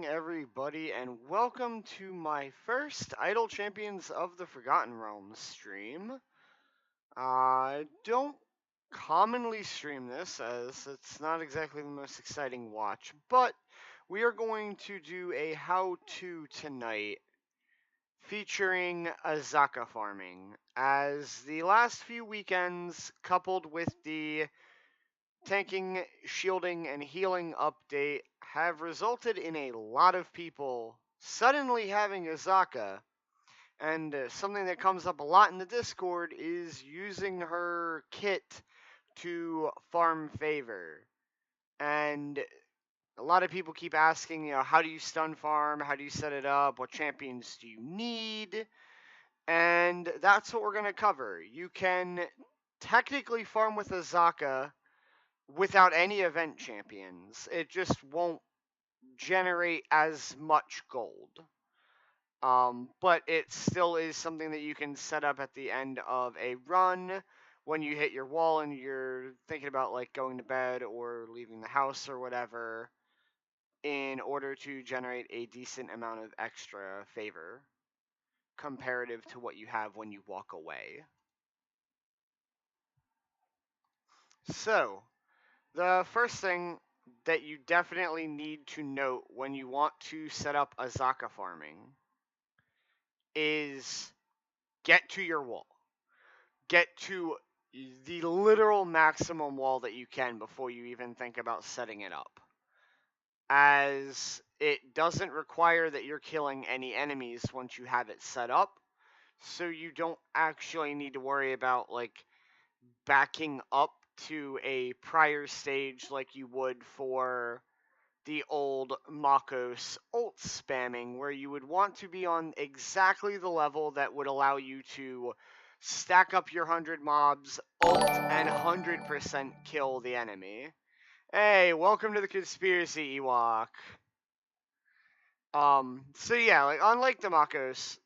morning, everybody, and welcome to my first Idle Champions of the Forgotten Realms stream. I don't commonly stream this, as it's not exactly the most exciting watch, but we are going to do a how-to tonight featuring Azaka farming, as the last few weekends, coupled with the tanking, shielding, and healing update have resulted in a lot of people suddenly having Azaka. And something that comes up a lot in the Discord is using her kit to farm favor. And a lot of people keep asking, how do you stun farm? How do you set it up? What champions do you need? And that's what we're going to cover. You can technically farm with Azaka without any event champions. It just won't generate as much gold. But it still is something that you can set up at the end of a run when you hit your wall and you're thinking about like going to bed or leaving the house or whatever, in order to generate a decent amount of extra favor comparative to what you have when you walk away. So, the first thing that you definitely need to note when you want to set up Azaka farming is get to your wall. Get to the literal maximum wall that you can before you even think about setting it up, as it doesn't require that you're killing any enemies once you have it set up, so you don't actually need to worry about like backing up to a prior stage like you would for the old Makos ult spamming, where you would want to be on exactly the level that would allow you to stack up your 100 mobs, ult, and 100% kill the enemy. Hey, welcome to the conspiracy, Ewok. So yeah, like unlike the Makos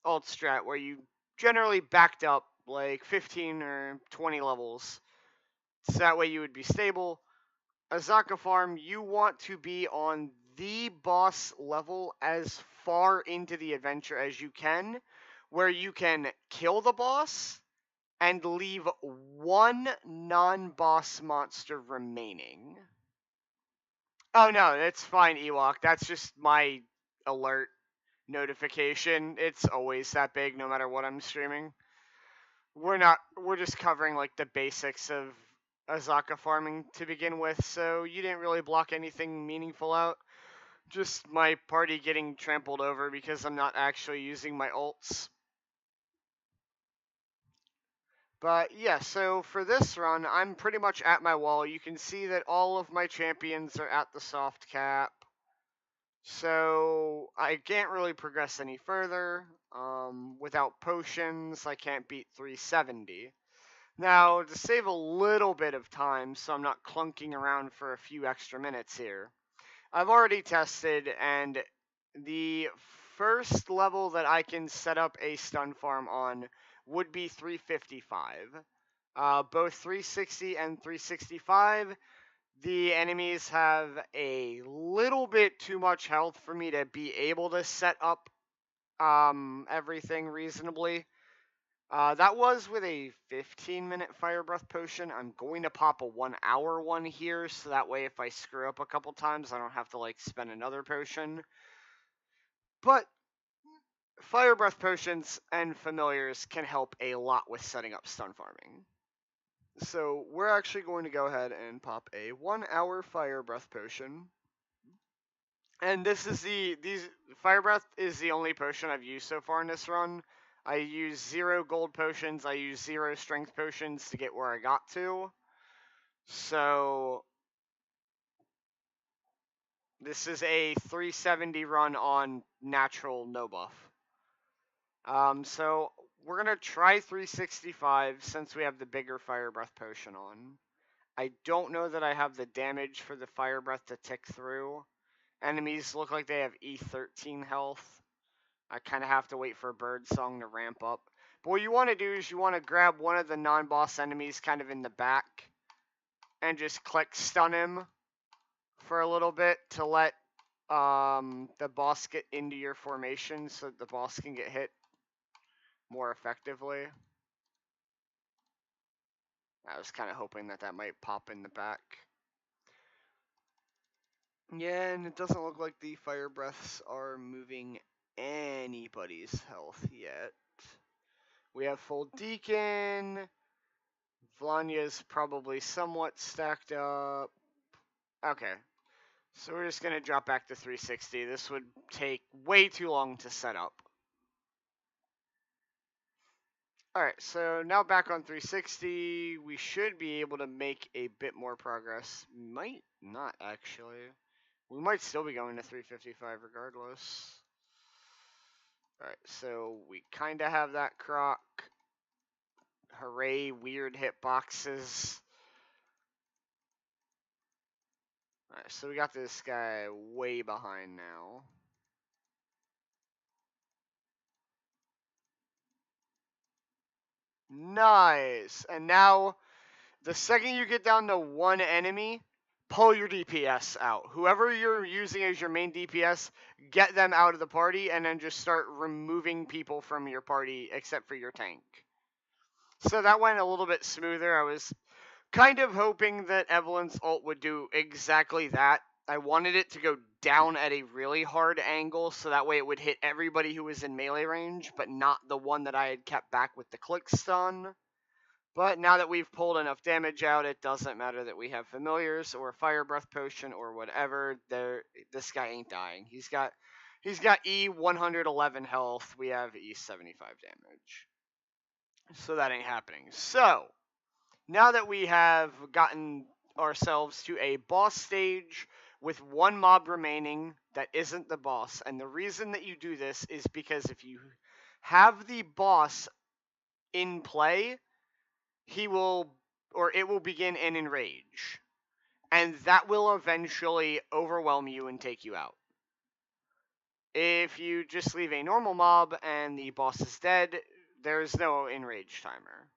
ult strat, where you generally backed up like 15 or 20 levels, so that way you would be stable. Azaka farm, you want to be on the boss level as far into the adventure as you can, where you can kill the boss and leave one non-boss monster remaining. Oh no, it's fine, Ewok. That's just my alert notification. It's always that big no matter what I'm streaming. We're just covering like the basics of Azaka farming to begin with, so you didn't really block anything meaningful out. Just my party getting trampled over because I'm not actually using my ults. But yeah, so for this run, I'm pretty much at my wall. You can see that all of my champions are at the soft cap. So I can't really progress any further. Without potions, I can't beat 370. Now, to save a little bit of time, so I'm not clunking around for a few extra minutes here, I've already tested, and the first level that I can set up a stun farm on would be 355. Both 360 and 365, the enemies have a little bit too much health for me to be able to set up everything reasonably. That was with a 15-minute Fire Breath potion. I'm going to pop a 1-hour one here, so that way if I screw up a couple times, I don't have to, like, spend another potion. But Fire Breath potions and familiars can help a lot with setting up stun farming. So we're actually going to go ahead and pop a 1-hour Fire Breath potion. And this is Fire Breath is the only potion I've used so far in this run. I used 0 gold potions, I used 0 strength potions to get where I got to. So this is a 370 run on natural no buff. So we're gonna try 365 since we have the bigger Fire Breath potion on. I don't know that I have the damage for the Fire Breath to tick through. Enemies look like they have E13 health. I kind of have to wait for Birdsong to ramp up. But what you want to do is you want to grab one of the non-boss enemies kind of in the back and just click stun him for a little bit to let the boss get into your formation so that the boss can get hit more effectively. I was kind of hoping that that might pop in the back. Yeah, and it doesn't look like the fire breaths are moving anybody's health yet. We have full deacon. Vlanya's probably somewhat stacked up. Okay. So we're just going to drop back to 360. This would take way too long to set up. Alright, so now back on 360, we should be able to make a bit more progress. Might not, actually. We might still be going to 355 regardless. Alright, so we kind of have that croc. Hooray, weird hitboxes. Alright, so we got this guy way behind now. Nice! And now, the second you get down to one enemy, pull your DPS out. Whoever you're using as your main DPS, get them out of the party, and then just start removing people from your party, except for your tank. So that went a little bit smoother. I was kind of hoping that Evelyn's ult would do exactly that. I wanted it to go down at a really hard angle, so that way it would hit everybody who was in melee range, but not the one that I had kept back with the click stun. But now that we've pulled enough damage out, it doesn't matter that we have familiars or fire breath potion or whatever. This guy ain't dying. He's got E 111 health. We have E 75 damage. So that ain't happening. So now that we have gotten ourselves to a boss stage with one mob remaining that isn't the boss, and the reason that you do this is because if you have the boss in play, it will begin an enrage, and that will eventually overwhelm you and take you out. If you just leave a normal mob and the boss is dead, there's no enrage timer.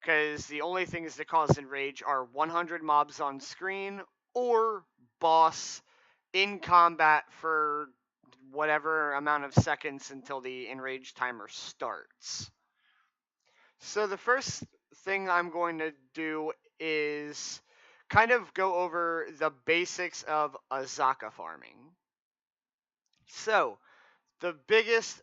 Because the only things that cause enrage are 100 mobs on screen or boss in combat for whatever amount of seconds until the enrage timer starts. So the first thing I'm going to do is kind of go over the basics of Azaka farming. So the biggest,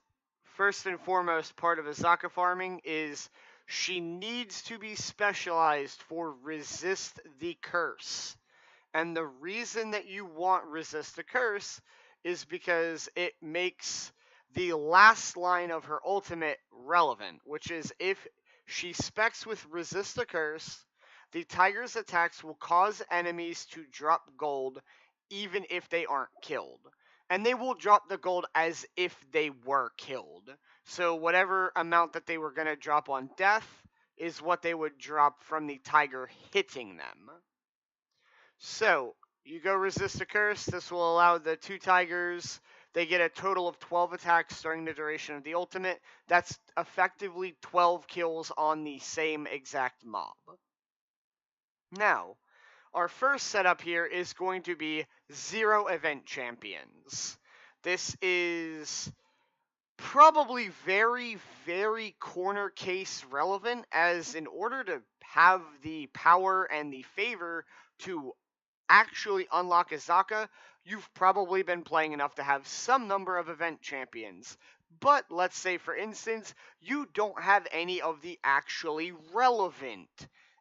first and foremost part of Azaka farming is she needs to be specialized for Resist the Curse. And the reason that you want Resist the Curse is because it makes the last line of her ultimate relevant, which is if she specs with Resist the Curse, the tiger's attacks will cause enemies to drop gold even if they aren't killed. And they will drop the gold as if they were killed. So whatever amount that they were going to drop on death is what they would drop from the tiger hitting them. So you go Resist the Curse. This will allow the two tigers, they get a total of 12 attacks during the duration of the ultimate. That's effectively 12 kills on the same exact mob. Now, our first setup here is going to be 0 event champions. This is probably very, very corner case relevant, as in order to have the power and the favor to actually unlock Azaka, you've probably been playing enough to have some number of event champions. But let's say, for instance, you don't have any of the actually relevant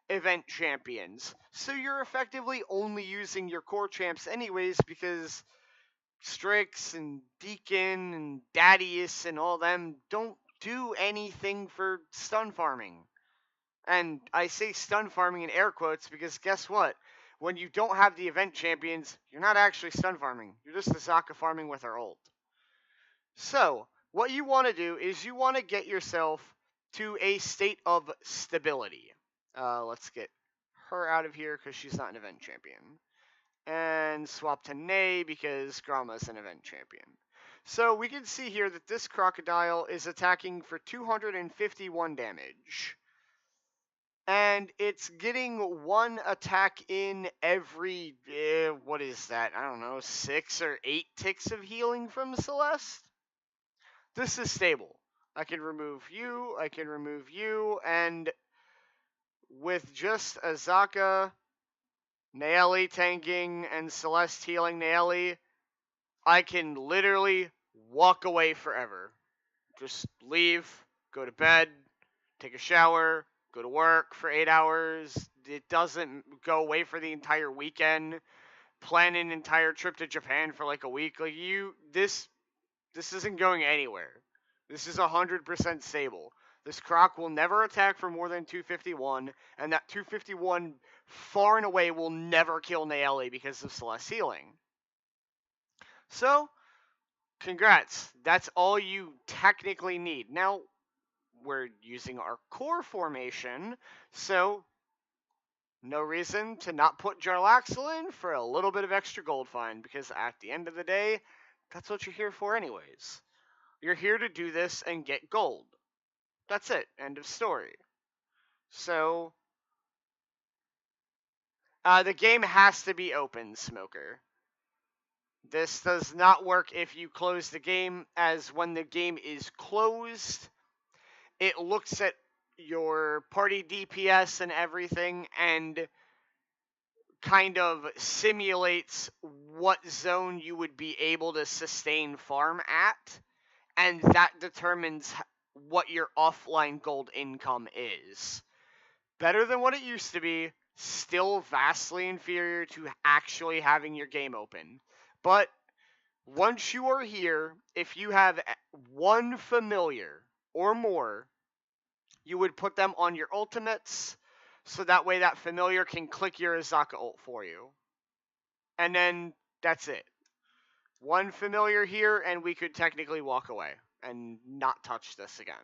event champions. So you're effectively only using your core champs anyways, because Strix and Deacon and Dadius and all them don't do anything for stun farming. And I say stun farming in air quotes because guess what? When you don't have the event champions, you're not actually stun farming. You're just Azaka farming with her ult. So, what you want to do is you want to get yourself to a state of stability. Let's get her out of here because she's not an event champion. And swap to Nay because Grama's an event champion. So we can see here that this crocodile is attacking for 251 damage. And it's getting one attack in every, what is that? I don't know, 6 or 8 ticks of healing from Celeste. This is stable. I can remove you, and with just Azaka, Naeli tanking, and Celeste healing Naeli, I can literally walk away forever. Just leave, go to bed, take a shower, go to work for 8 hours. It doesn't go away for the entire weekend. Plan an entire trip to Japan for like a week. Like this isn't going anywhere. This is 100% stable. This Croc will never attack for more than 251, and that 251 far and away will never kill Naeli because of Celeste healing. So, congrats. That's all you technically need. Now, we're using our core formation, so no reason to not put Jarlaxle in for a little bit of extra gold find, because at the end of the day, that's what you're here for anyways. You're here to do this and get gold. That's it. End of story. So, the game has to be open, Smoker. This does not work if you close the game, as when the game is closed, it looks at your party DPS and everything and kind of simulates what zone you would be able to sustain farm at, and that determines what your offline gold income is. Better than what it used to be, still vastly inferior to actually having your game open. But once you are here, if you have one familiar or more, you would put them on your ultimates, so that way that familiar can click your Azaka ult for you. And then that's it. One familiar here, and we could technically walk away and not touch this again.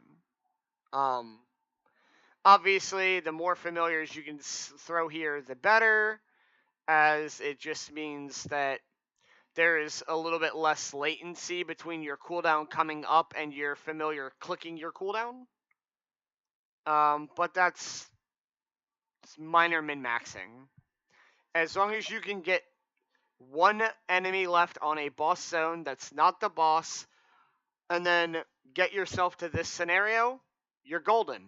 Obviously, the more familiars you can throw here, the better, as it just means that there is a little bit less latency between your cooldown coming up and your familiar clicking your cooldown. But that's minor min-maxing. As long as you can get one enemy left on a boss zone that's not the boss, and then get yourself to this scenario, you're golden.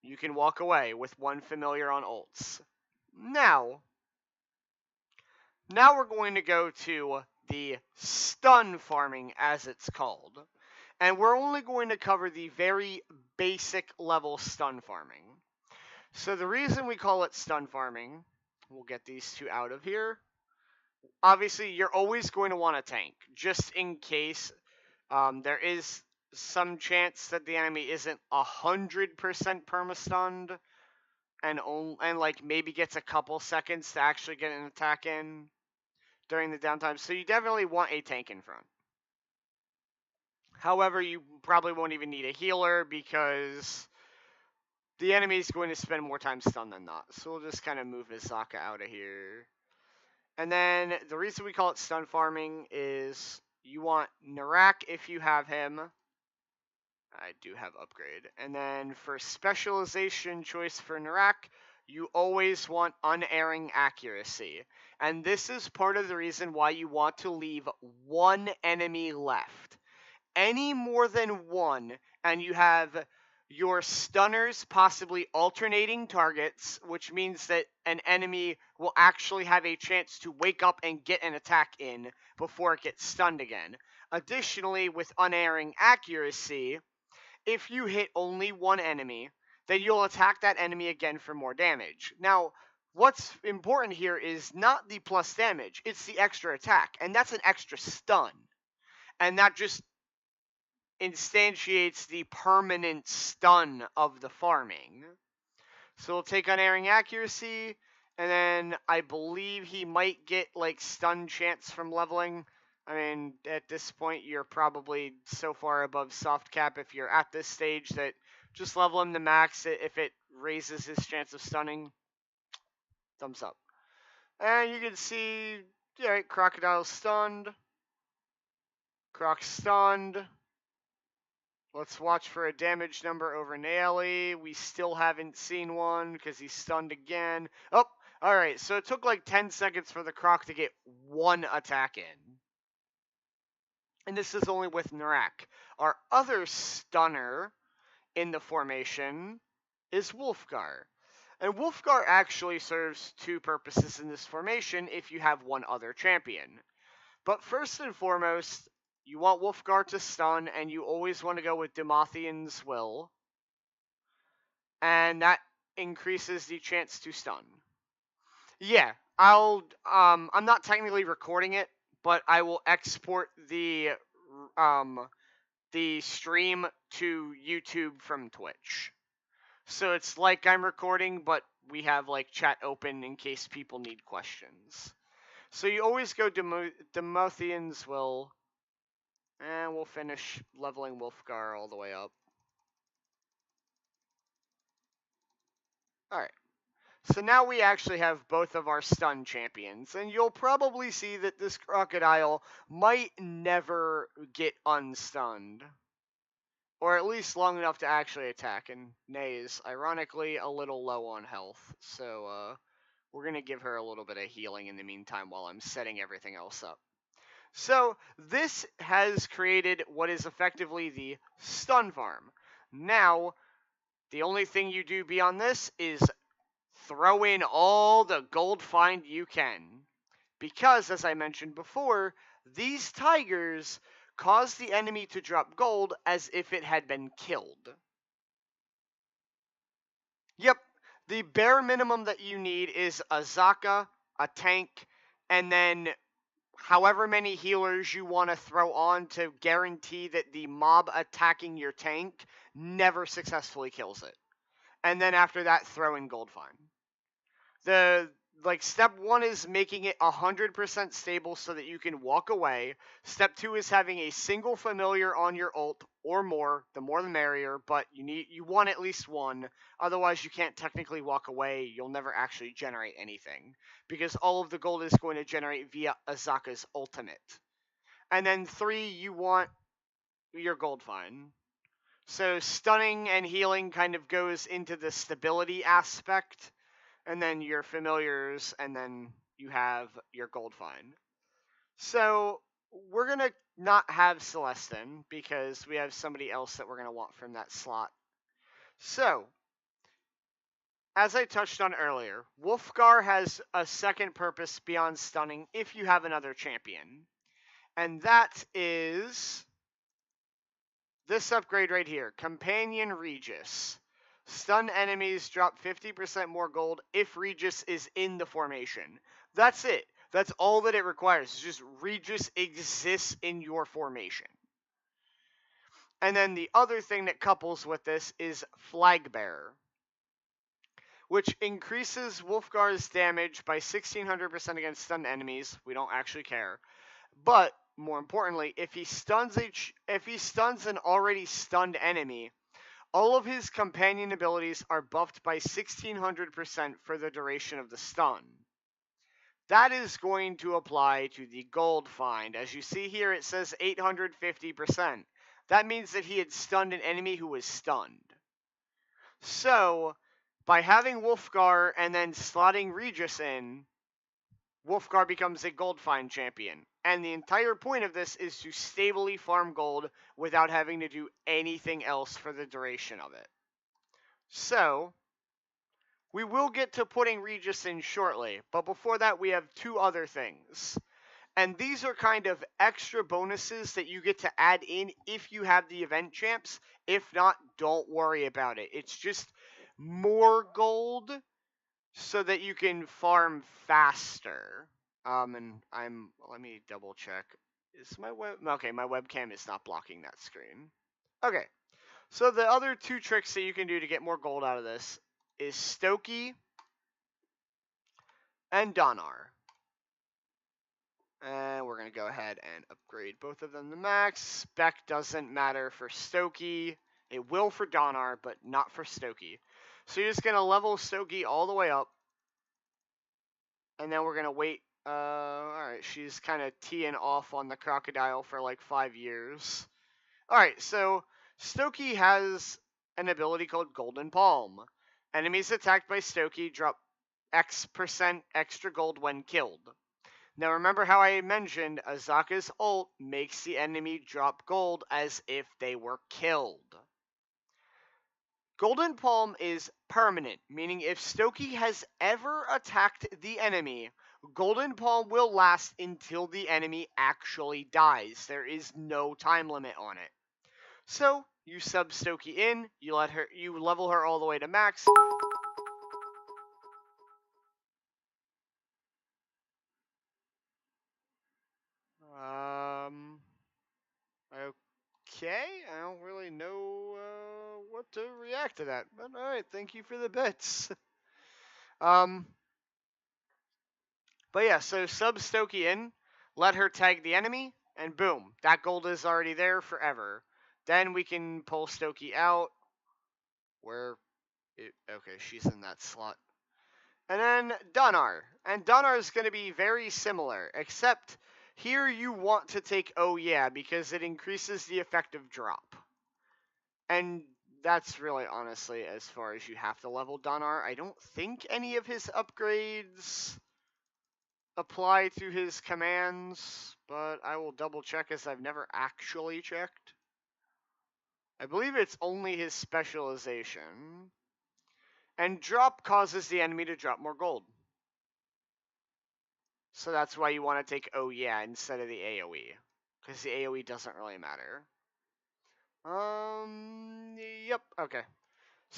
You can walk away with one familiar on ults. Now we're going to go to the stun farming, as it's called. And we're only going to cover the very basic level stun farming. So the reason we call it stun farming, we'll get these two out of here. Obviously, you're always going to want a tank, just in case there is some chance that the enemy isn't 100% perma-stunned, and like maybe gets a couple seconds to actually get an attack in during the downtime. So you definitely want a tank in front. However, you probably won't even need a healer, because the enemy is going to spend more time stunned than not. So we'll just kind of move Azaka out of here. And then the reason we call it stun farming is you want Narak if you have him. I do have upgrade. And then for specialization choice for Narak, you always want unerring accuracy. And this is part of the reason why you want to leave one enemy left. Any more than one, and you have your stunners possibly alternating targets, which means that an enemy will actually have a chance to wake up and get an attack in before it gets stunned again. Additionally, with unerring accuracy, if you hit only one enemy, then you'll attack that enemy again for more damage. Now, what's important here is not the plus damage, it's the extra attack, and that's an extra stun. And that just instantiates the permanent stun of the farming. So we'll take unerring accuracy, and then I believe he might get like stun chance from leveling. I mean, at this point, you're probably so far above soft cap if you're at this stage that just level him to max if it raises his chance of stunning. Thumbs up. And you can see, yeah, Crocodile stunned. Croc stunned. Let's watch for a damage number over Naily. We still haven't seen one because he's stunned again. Oh, alright, so it took like 10 seconds for the Croc to get one attack in. And this is only with Narak. Our other stunner in the formation is Wolfgar. And Wolfgar actually serves two purposes in this formation if you have one other champion. But first and foremost, you want Wolfgar to stun, and you always want to go with Demothian's Will. And that increases the chance to stun. Yeah, I'm not technically recording it, but I will export the stream to YouTube from Twitch. So it's like I'm recording, but we have like chat open in case people need questions. So you always go Demothian's Will, and we'll finish leveling Wolfgar all the way up. Alright. So now we actually have both of our stun champions, and you'll probably see that this crocodile might never get unstunned. Or at least long enough to actually attack, and Nay is ironically a little low on health, so we're going to give her a little bit of healing in the meantime while I'm setting everything else up. So this has created what is effectively the stun farm. Now, the only thing you do beyond this is throw in all the gold find you can. Because, as I mentioned before, these tigers cause the enemy to drop gold as if it had been killed. Yep, the bare minimum that you need is Azaka, a tank, and then however many healers you want to throw on to guarantee that the mob attacking your tank never successfully kills it. And then after that, throw in gold fine. Step 1 is making it 100% stable so that you can walk away. Step 2 is having a single familiar on your ult or more, the more the merrier, but you want at least one, otherwise you can't technically walk away. You'll never actually generate anything because all of the gold is going to generate via Azaka's ultimate. And then 3, you want your gold fine. So stunning and healing kind of goes into the stability aspect, and then your familiars, and then you have your gold fine. So we're going to not have Celestin because we have somebody else that we're going to want from that slot. So, as I touched on earlier, Wolfgar has a second purpose beyond stunning if you have another champion. And that is this upgrade right here, Companion Regis. Stun enemies drop 50% more gold if Regis is in the formation. That's it. That's all that it requires. It's just Regis exists in your formation. And then the other thing that couples with this is Flag Bearer, which increases Wolfgar's damage by 1600% against stunned enemies. We don't actually care. But more importantly, if he stuns an already stunned enemy, all of his companion abilities are buffed by 1600% for the duration of the stun. That is going to apply to the gold find. As you see here, it says 850%. That means that he had stunned an enemy who was stunned. So, by having Wolfgar and then slotting Regis in, Wolfgar becomes a gold find champion. And the entire point of this is to stably farm gold without having to do anything else for the duration of it. So, we will get to putting Regis in shortly, but before that we have two other things. And these are kind of extra bonuses that you get to add in if you have the event champs. If not, don't worry about it. It's just more gold so that you can farm faster. Let me double check. Is my okay, my webcam is not blocking that screen. Okay. So the other two tricks that you can do to get more gold out of this is Stokey and Donar. And we're going to go ahead and upgrade both of them to max. Spec doesn't matter for Stokey. It will for Donar, but not for Stokey. So you're just going to level Stokey all the way up. And then we're going to wait. Alright, she's kind of teeing off on the crocodile for like 5 years. Alright, so Stokey has an ability called Golden Palm. Enemies attacked by Stokey drop X% extra gold when killed. Now remember how I mentioned Azaka's ult makes the enemy drop gold as if they were killed. Golden Palm is permanent, meaning if Stokey has ever attacked the enemy, Golden Palm will last until the enemy actually dies. There is no time limit on it. So you sub Stokey in, you level her all the way to max. Okay, I don't really know what to react to that, but all right, thank you for the bits. um, but yeah, so sub Stokey in, let her tag the enemy, and boom, that gold is already there forever. Then we can pull Stokey out. Okay, she's in that slot. And then Dunnar. And Dunnar is going to be very similar, except here you want to take Oh Yeah because it increases the effective drop. And that's really honestly as far as you have to level Dunnar. I don't think any of his upgrades apply to his commands, but I will double check as I've never actually checked. I believe it's only his specialization. And drop causes the enemy to drop more gold. So that's why you want to take Oh Yeah instead of the AoE. Because the AoE doesn't really matter. Yep, okay.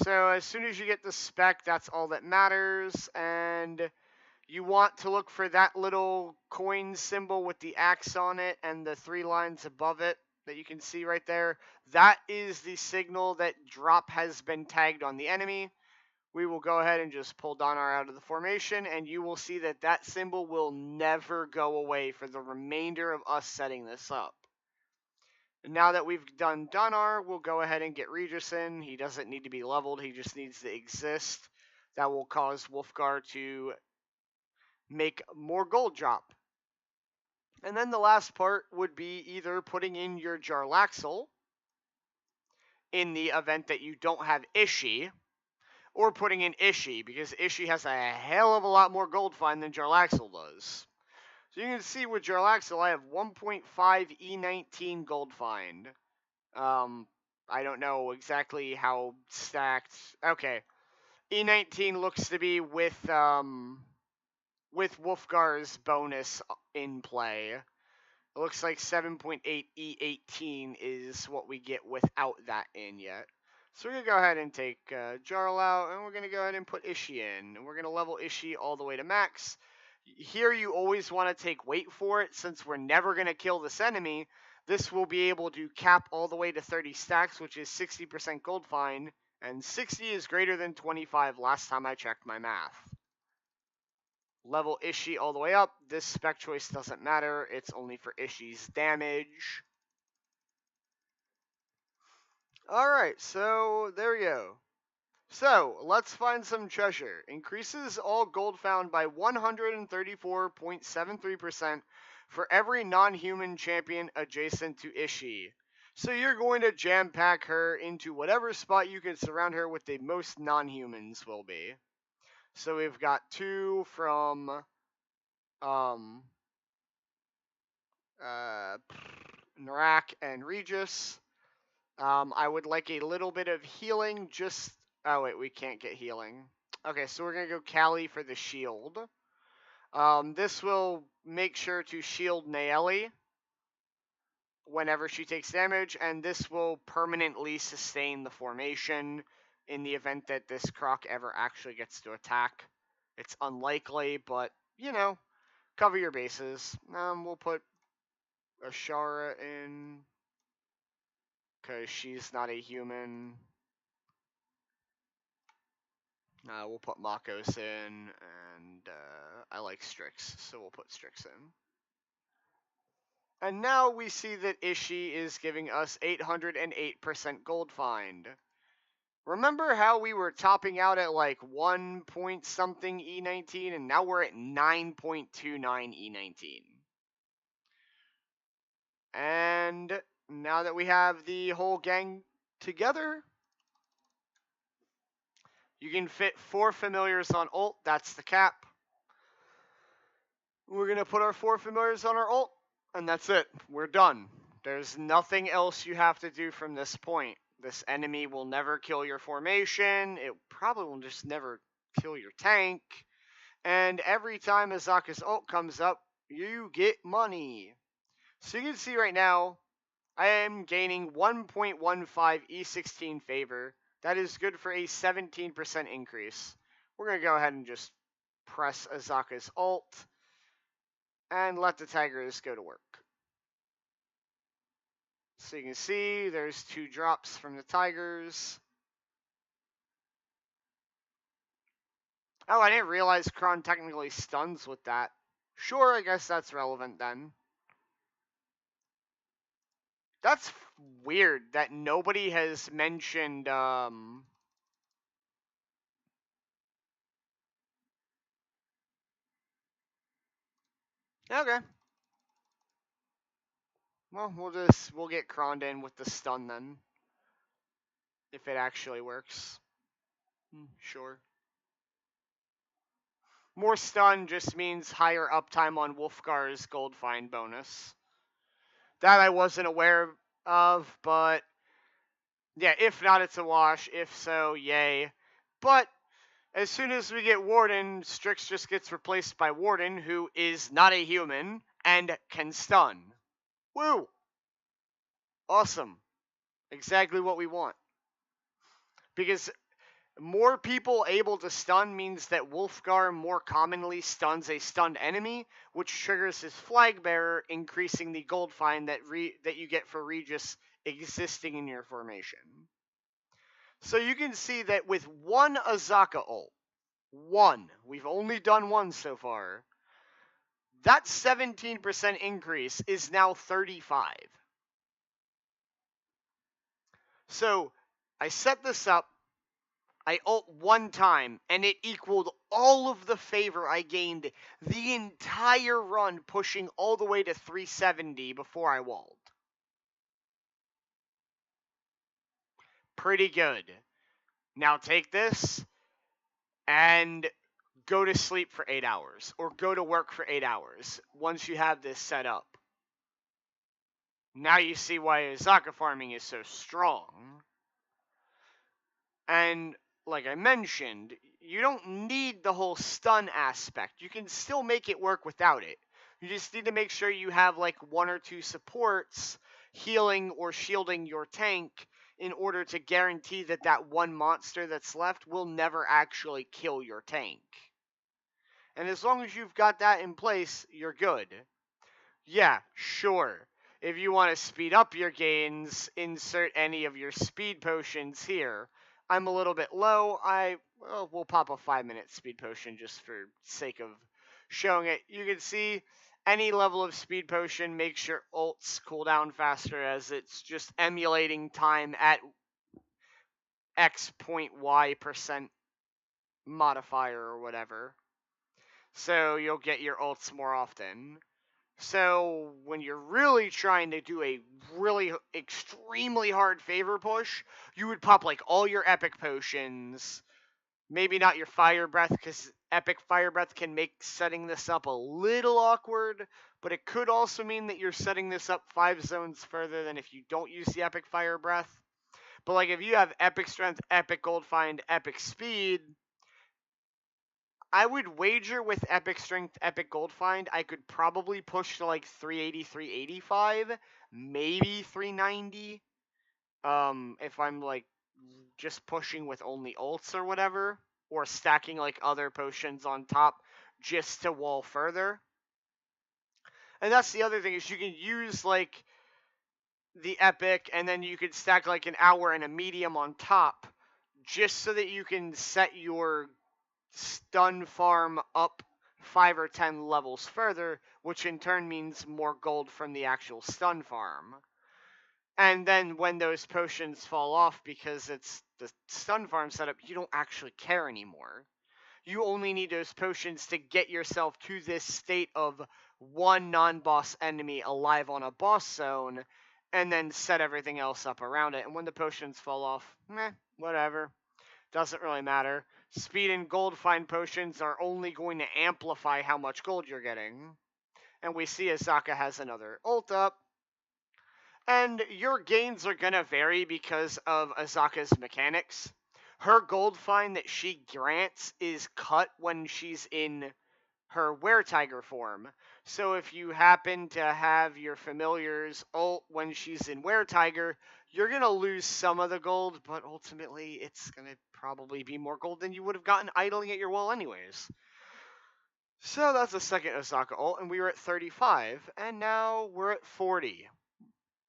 So as soon as you get the spec, that's all that matters. And you want to look for that little coin symbol with the axe on it and the 3 lines above it that you can see right there. That is the signal that drop has been tagged on the enemy. We will go ahead and just pull Donnar out of the formation, and you will see that that symbol will never go away for the remainder of us setting this up. And now that we've done Donnar, we'll go ahead and get Regis in. He doesn't need to be leveled, he just needs to exist. That will cause Wolfgar to make more gold drop. And then the last part would be either putting in your Jarlaxle in the event that you don't have Ishi, or putting in Ishi, because Ishi has a hell of a lot more gold find than Jarlaxle does. So you can see with Jarlaxle, I have 1.5 E19 gold find. I don't know exactly how stacked. Okay, E19 looks to be with Wolfgar's bonus in play. It looks like 7.8 E18 is what we get without that in yet. So we're going to go ahead and take Jarl out, and we're going to go ahead and put Ishi in. And we're going to level Ishi all the way to max. Here you always want to take wait for it, since we're never going to kill this enemy. This will be able to cap all the way to 30 stacks, which is 60% gold find. And 60 is greater than 25 last time I checked my math. Level Ishi all the way up. This spec choice doesn't matter. It's only for Ishi's damage. Alright, so there we go. So, let's find some treasure. Increases all gold found by 134.73% for every non-human champion adjacent to Ishi. So you're going to jam-pack her into whatever spot you can surround her with the most non-humans will be. So we've got 2 from Narak and Regis. I would like a little bit of healing, just... Oh, wait, we can't get healing. Okay, so we're going to go Callie for the shield. This will make sure to shield Naeli whenever she takes damage, and this will permanently sustain the formation in the event that this Croc ever actually gets to attack. It's unlikely, but, you know, cover your bases. We'll put Ashara in, because she's not a human. We'll put Makos in, and I like Strix, so we'll put Strix in. And now we see that Ishi is giving us 808% gold find. Remember how we were topping out at like 1 point something E19, and now we're at 9.29 E19. And now that we have the whole gang together. You can fit 4 familiars on ult. That's the cap. We're going to put our 4 familiars on our ult, and that's it. We're done. There's nothing else you have to do from this point. This enemy will never kill your formation. It probably will just never kill your tank. And every time Azaka's ult comes up, you get money. So you can see right now, I am gaining 1.15 E16 favor. That is good for a 17% increase. We're going to go ahead and just press Azaka's ult and let the tigers go to work. So you can see there's 2 drops from the tigers. Oh, I didn't realize Kron technically stuns with that. Sure, I guess that's relevant then. That's weird that nobody has mentioned, Okay. Well, we'll get Kroned in with the stun then. If it actually works. Sure. More stun just means higher uptime on Wolfgar's gold find bonus. That I wasn't aware of, but yeah, if not, it's a wash. If so, yay. But as soon as we get Warden, Strix just gets replaced by Warden, who is not a human and can stun. Woo! Awesome. Exactly what we want. Because more people able to stun means that Wolfgar more commonly stuns a stunned enemy, which triggers his flag bearer, increasing the gold find that you get for Regis existing in your formation. So you can see that with one Azaka ult, we've only done one so far, that 17% increase is now 35. So I set this up, I ult one time, and it equaled all of the favor I gained the entire run, pushing all the way to 370 before I walled. Pretty good. Now take this and go to sleep for 8 hours, or go to work for 8 hours, once you have this set up. Now you see why Azaka farming is so strong. And like I mentioned, you don't need the whole stun aspect. You can still make it work without it. You just need to make sure you have like 1 or 2 supports healing or shielding your tank in order to guarantee that that one monster that's left will never actually kill your tank. And as long as you've got that in place, you're good. Yeah, sure. If you want to speed up your gains, insert any of your speed potions here. I'm a little bit low. We'll pop a 5-minute speed potion just for sake of showing it. You can see any level of speed potion makes your ults cool down faster, as it's just emulating time at X.Y% modifier or whatever. So you'll get your ults more often. So when you're really trying to do a really extremely hard favor push, you would pop like all your epic potions. Maybe not your fire breath, because epic fire breath can make setting this up a little awkward, but it could also mean that you're setting this up 5 zones further than if you don't use the epic fire breath. But like if you have epic strength, epic gold find, epic speed, I would wager with epic strength, epic gold find, I could probably push to like 380, 385, maybe 390. If I'm like just pushing with only ults or whatever, or stacking like other potions on top just to wall further. And that's the other thing, is you can use like the epic, and then you could stack like an hour and a medium on top, just so that you can set your stun farm up 5 or 10 levels further, which in turn means more gold from the actual stun farm. And then when those potions fall off because it's the stun farm setup, you don't actually care anymore. You only need those potions to get yourself to this state of one non-boss enemy alive on a boss zone, and then set everything else up around it. And when the potions fall off, whatever. Doesn't really matter. Speed and gold find potions are only going to amplify how much gold you're getting. And we see Azaka has another ult up. And your gains are going to vary because of Azaka's mechanics. Her gold find that she grants is cut when she's in her Were-Tiger form. So if you happen to have your familiar's ult when she's in Were-Tiger, you're going to lose some of the gold, but ultimately it's going to probably be more gold than you would have gotten idling at your wall anyways. So that's the second Azaka ult, and we were at 35, and now we're at 40.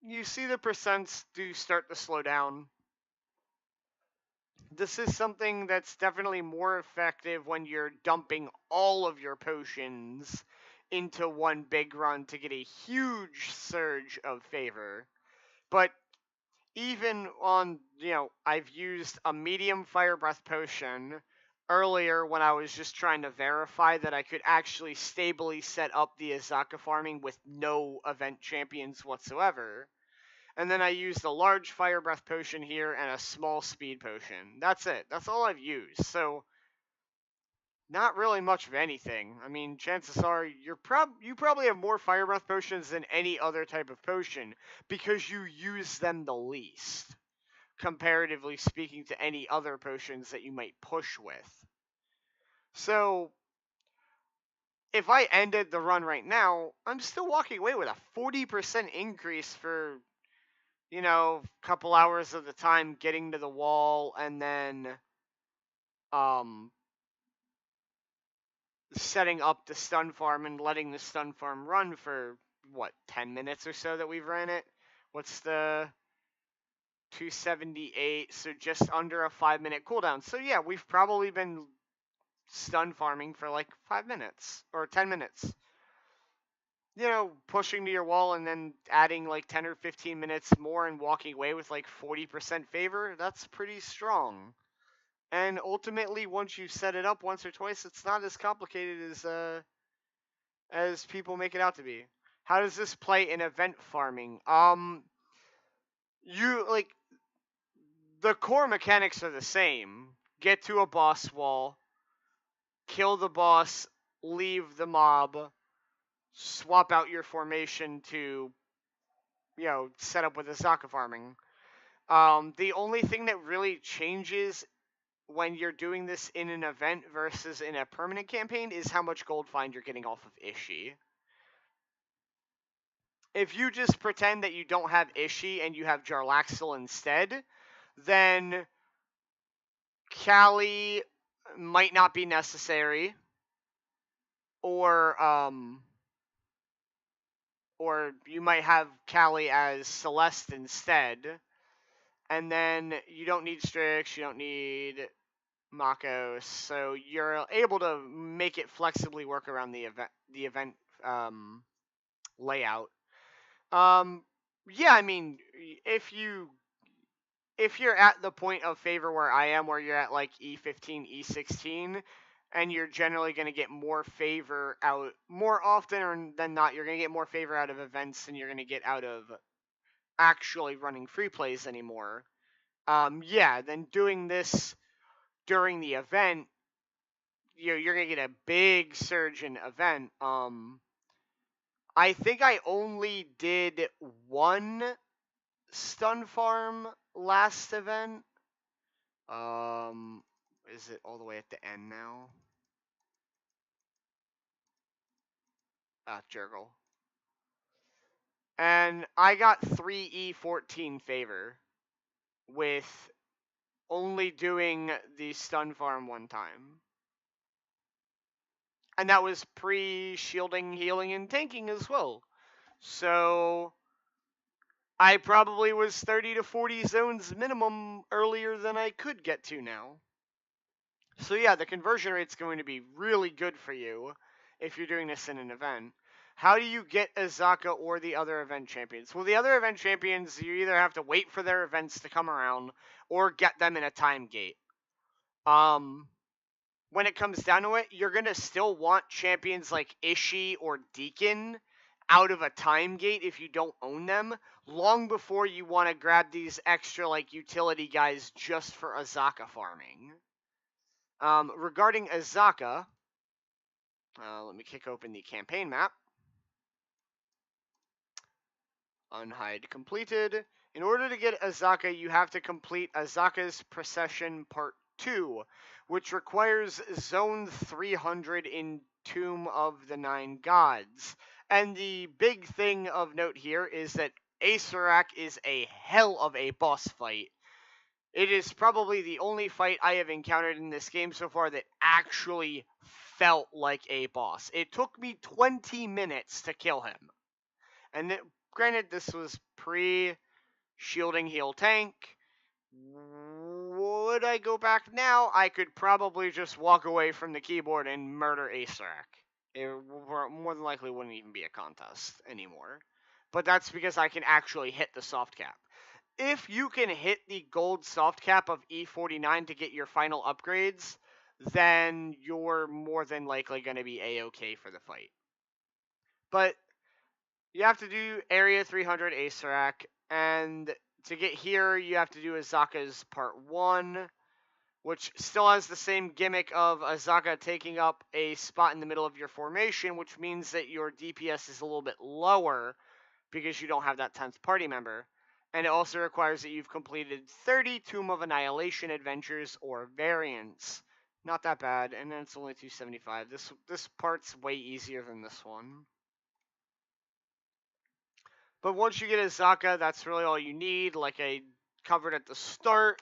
You see the percents do start to slow down. This is something that's definitely more effective when you're dumping all of your potions into one big run to get a huge surge of favor. But even on, I've used a medium fire breath potion earlier when I was just trying to verify that I could actually stably set up the Azaka farming with no event champions whatsoever. And then I used a large fire breath potion here and a small speed potion. That's it. That's all I've used. So, not really much of anything. I mean, chances are you probably have more fire breath potions than any other type of potion because you use them the least, comparatively speaking to any other potions that you might push with. So, if I ended the run right now, I'm still walking away with a 40% increase for couple hours of the time getting to the wall and then setting up the stun farm and letting the stun farm run for 10 minutes or so that we've ran it. What's the 278? So just under a 5-minute cooldown. So yeah, we've probably been stun farming for like 5 minutes or 10 minutes. Pushing to your wall and then adding like 10 or 15 minutes more and walking away with like 40% favor, that's pretty strong. And ultimately, once you set it up once or twice, it's not as complicated as people make it out to be. How does this play in event farming? The core mechanics are the same. Get to a boss wall, kill the boss, leave the mob, swap out your formation to, set up with Azaka farming. The only thing that really changes when you're doing this in an event versus in a permanent campaign is how much gold find you're getting off of Ishii. If you just pretend that you don't have Ishii and you have Jarlaxle instead, then Callie might not be necessary, or you might have Callie as Celeste instead, and then you don't need Strix, you don't need Mako, so you're able to make it flexibly work around the event layout. Yeah, I mean, if you're at the point of favor where I am, where you're at like E15, E16, and you're generally going to get more favor out more often than not, you're going to get more favor out of events than you're going to get out of actually running free plays anymore. Yeah, then doing this during the event, you're going to get a big surge in event. I think I only did one stun farm last event. Is it all the way at the end now? Jurgle. And I got 3E14 favor with only doing the stun farm one time. And that was pre-shielding, healing, and tanking as well. So I probably was 30 to 40 zones minimum earlier than I could get to now. So yeah, the conversion rate's going to be really good for you if you're doing this in an event. How do you get Azaka or the other event champions? Well, the other event champions, you either have to wait for their events to come around or get them in a time gate. When it comes down to it, you're going to still want champions like Ishii or Deacon out of a time gate if you don't own them, long before you want to grab these extra, like, utility guys just for Azaka farming. Regarding Azaka, let me kick open the campaign map. Unhide completed. In order to get Azaka, you have to complete Azaka's Procession Part 2, which requires Zone 300 in Tomb of the Nine Gods. And the big thing of note here is that Acerak is a hell of a boss fight. It is probably the only fight I have encountered in this game so far that actually felt like a boss. It took me 20 minutes to kill him. And granted, this was pre-shielding heal tank. Would I go back now? I could probably just walk away from the keyboard and murder Acerak. It more than likely wouldn't even be a contest anymore. But that's because I can actually hit the soft cap. If you can hit the gold soft cap of E49 to get your final upgrades, then you're more than likely going to be A-okay for the fight. But you have to do Area 300 Acerak, and to get here, you have to do Azaka's Part 1, which still has the same gimmick of Azaka taking up a spot in the middle of your formation, which means that your DPS is a little bit lower because you don't have that 10th party member. And it also requires that you've completed 30 Tomb of Annihilation adventures or variants. Not that bad, and then it's only 275. This part's way easier than this one. But once you get Azaka, that's really all you need. Like I covered at the start,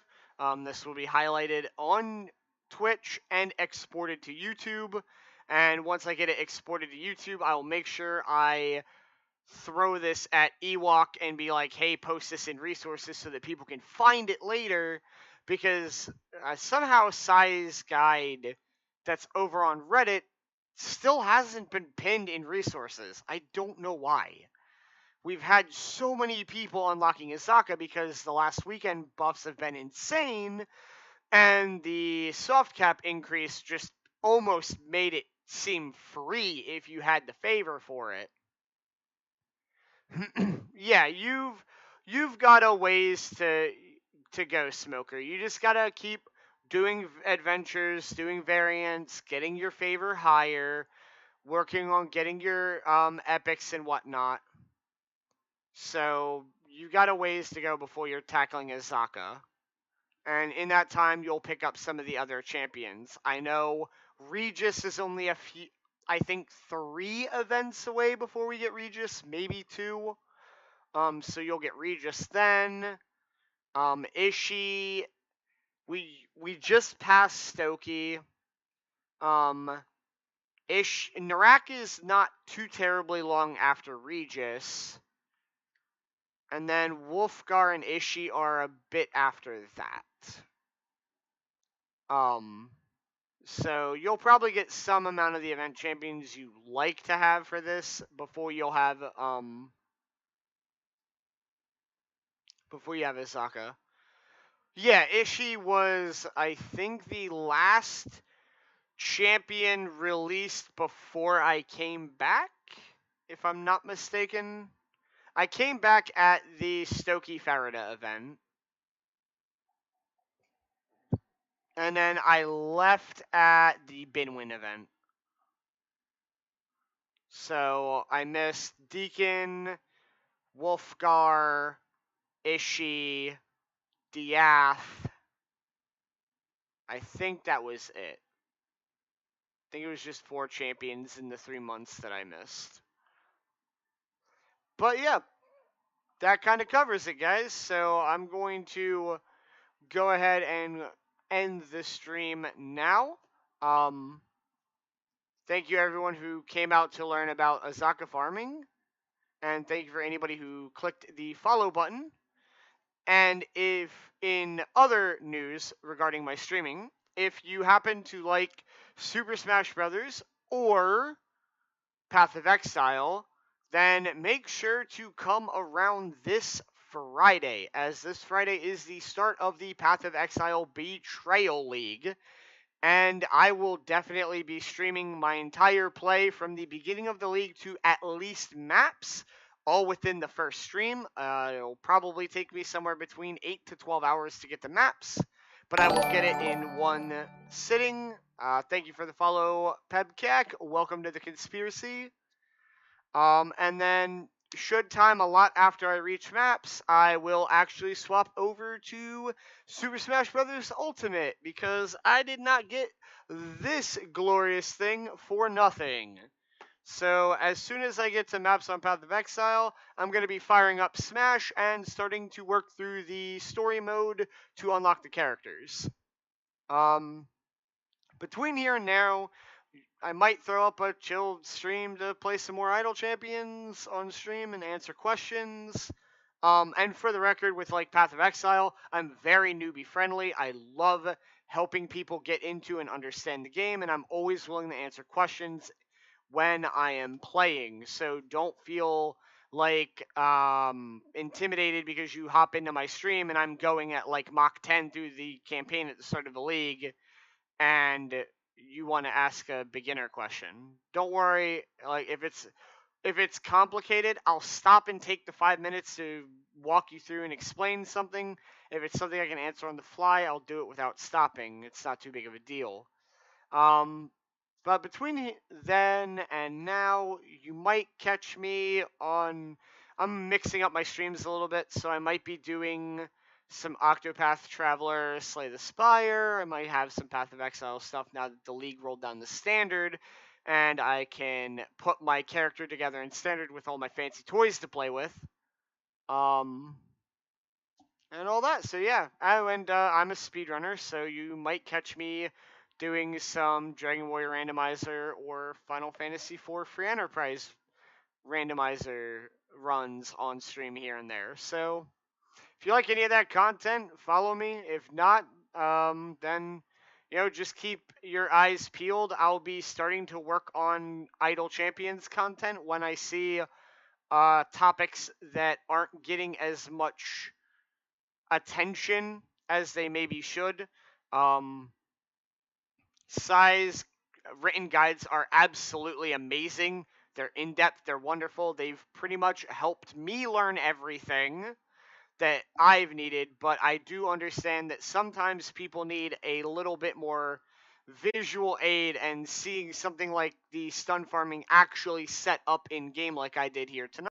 this will be highlighted on Twitch and exported to YouTube. And once I get it exported to YouTube, I will make sure I throw this at Ewok and be like, hey, post this in resources so that people can find it later. Because somehow Sai's guide that's over on Reddit still hasn't been pinned in resources. I don't know why. We've had so many people unlocking Azaka because the last weekend buffs have been insane, and the soft cap increase just almost made it seem free if you had the favor for it. Yeah, you've got a ways to go, Smoker. You just gotta keep doing adventures, doing variants, getting your favor higher, working on getting your epics and whatnot. So, you got a ways to go before you're tackling Azaka. And in that time, you'll pick up some of the other champions. I know Regis is only a few, I think 3 events away before we get Regis, maybe 2. So you'll get Regis then. Ishii, we just passed Stokey. Narak is not too terribly long after Regis. And then Wolfgar and Ishii are a bit after that. So you'll probably get some amount of the event champions you like to have for this before you'll have, before you have Azaka. Yeah, Ishii was, I think, the last champion released before I came back, if I'm not mistaken. I came back at the Stokey Farida event. And then I left at the Binwin event. So I missed Deacon, Wolfgar, Ishii, Diath. I think that was it. I think it was just 4 champions in the 3 months that I missed. But yeah, that kind of covers it, guys. So I'm going to go ahead and end the stream now. Thank you everyone who came out to learn about Azaka farming. And thank you for anybody who clicked the follow button. And if in other news regarding my streaming, if you happen to like Super Smash Bros. Or Path of Exile, then make sure to come around this Friday, as this Friday is the start of the Path of Exile Betrayal League. And I will definitely be streaming my entire play from the beginning of the league to at least maps, all within the first stream. It'll probably take me somewhere between 8 to 12 hours to get the maps, but I will get it in one sitting. Thank you for the follow, Pebcac. Welcome to the conspiracy. And then, should time a lot after I reach maps, I will actually swap over to Super Smash Bros. Ultimate because I did not get this glorious thing for nothing. So as soon as I get to maps on Path of Exile, I'm going to be firing up Smash and starting to work through the story mode to unlock the characters. Between here and now, I might throw up a chilled stream to play some more Idle Champions on stream and answer questions. And for the record, with like Path of Exile, I'm very newbie friendly. I love helping people get into and understand the game, and I'm always willing to answer questions when I am playing. So don't feel like intimidated because you hop into my stream and I'm going at like Mach 10 through the campaign at the start of the league and you want to ask a beginner question. Don't worry, like if it's complicated, I'll stop and take the 5 minutes to walk you through and explain something. If it's something I can answer on the fly, I'll do it without stopping. It's not too big of a deal. But between then and now, you might catch me on. I'm mixing up my streams a little bit, so I might be doing some Octopath Traveler, Slay the Spire. I might have some Path of Exile stuff now that the League rolled down the standard, and I can put my character together in standard with all my fancy toys to play with. And all that. So yeah, and I'm a speedrunner, so you might catch me doing some Dragon Warrior randomizer or Final Fantasy IV Free Enterprise randomizer runs on stream here and there. So if you like any of that content, follow me. If not, then just keep your eyes peeled. I'll be starting to work on Idle Champions content when I see topics that aren't getting as much attention as they maybe should. Size written guides are absolutely amazing. They're in depth, they're wonderful. They've pretty much helped me learn everything that I've needed, but I do understand that sometimes people need a little bit more visual aid and seeing something like the stun farming actually set up in game like I did here tonight.